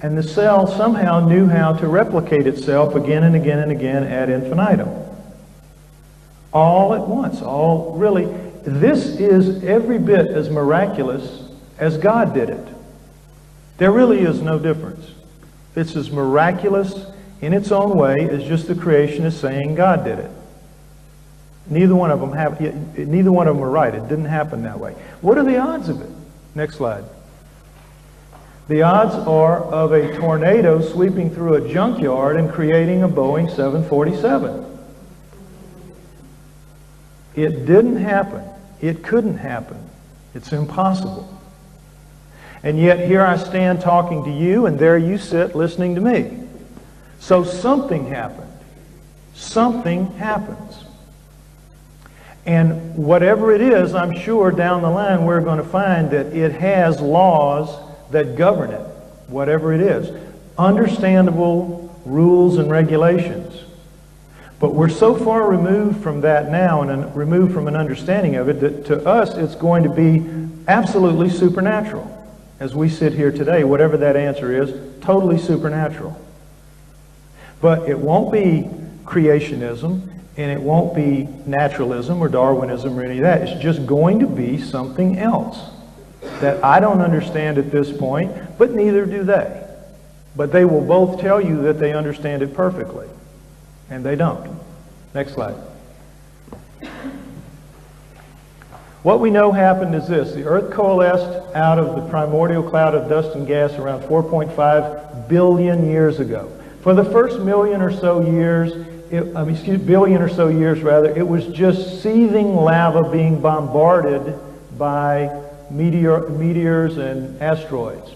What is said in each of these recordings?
And the cell somehow knew how to replicate itself again and again and again ad infinitum. All at once. All really. This is every bit as miraculous as God did it. There really is no difference. It's as miraculous in its own way as just the creation is saying God did it. Neither one of them are right. It didn't happen that way. What are the odds of it? Next slide. The odds are of a tornado sweeping through a junkyard and creating a Boeing 747. It didn't happen. It couldn't happen. It's impossible. And yet here I stand talking to you, and there you sit listening to me. So something happened. Something happens. And whatever it is, I'm sure down the line we're going to find that it has laws that govern it, whatever it is. Understandable rules and regulations. But we're so far removed from that now and removed from an understanding of it that to us it's going to be absolutely supernatural. As we sit here today, whatever that answer is, totally supernatural. But it won't be creationism, and it won't be naturalism or Darwinism or any of that. It's just going to be something else that I don't understand at this point, but neither do they. But they will both tell you that they understand it perfectly. And they don't. Next slide. What we know happened is this. The Earth coalesced out of the primordial cloud of dust and gas around 4.5 billion years ago. For the first million or so years, billion or so years rather, it was just seething lava being bombarded by meteors and asteroids.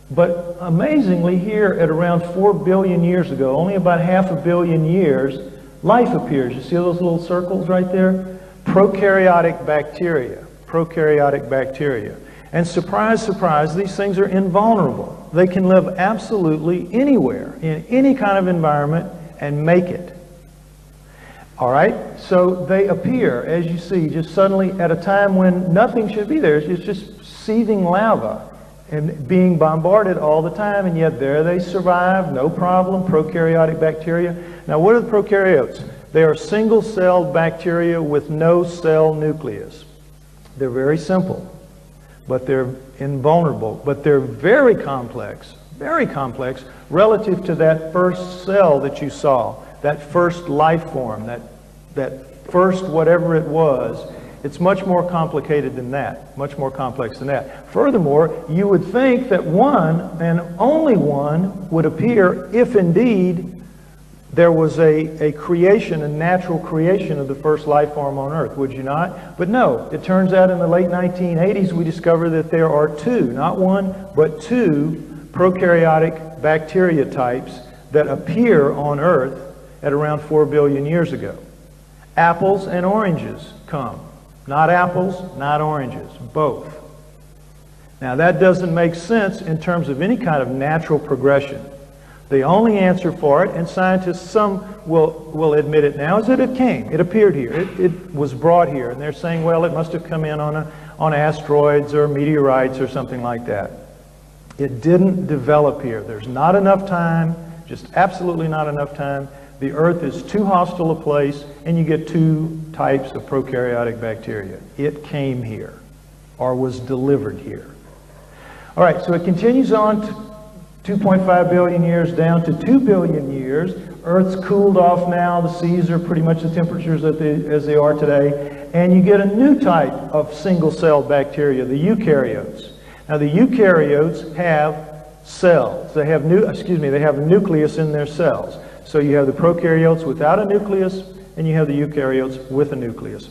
But amazingly, here at around 4 billion years ago, only about half a billion years, life appears. You see those little circles right there? Prokaryotic bacteria. Prokaryotic bacteria. And surprise, surprise, these things are invulnerable. They can live absolutely anywhere, in any kind of environment, and make it. All right? So they appear, as you see, just suddenly at a time when nothing should be there. It's just seething lava and being bombarded all the time, and yet there they survive, no problem, prokaryotic bacteria. Now, what are the prokaryotes? They are single-celled bacteria with no cell nucleus. They're very simple, but they're invulnerable, but they're very complex relative to that first cell that you saw, that first life form, that first whatever it was. It's much more complicated than that, much more complex than that. Furthermore, you would think that one, and only one, would appear if indeed there was a creation, a natural creation of the first life form on Earth, would you not? But no, it turns out in the late 1980s we discovered that there are two, not one, but two prokaryotic bacteria types that appear on Earth at around 4 billion years ago. Apples and oranges come. Not apples, not oranges, both. Now that doesn't make sense in terms of any kind of natural progression. The only answer for it, and scientists, some will admit it now, is that it came. It appeared here. It was brought here. And they're saying, well, it must have come in on asteroids or meteorites or something like that. It didn't develop here. There's not enough time, just absolutely not enough time. The Earth is too hostile a place, and you get two types of prokaryotic bacteria. It came here, or was delivered here. All right, so it continues on to 2.5 billion years down to 2 billion years. Earth's cooled off now. The seas are pretty much the temperatures as they are today. And you get a new type of single-celled bacteria, the eukaryotes. Now, the eukaryotes have cells. They have a nucleus in their cells. So you have the prokaryotes without a nucleus, and you have the eukaryotes with a nucleus.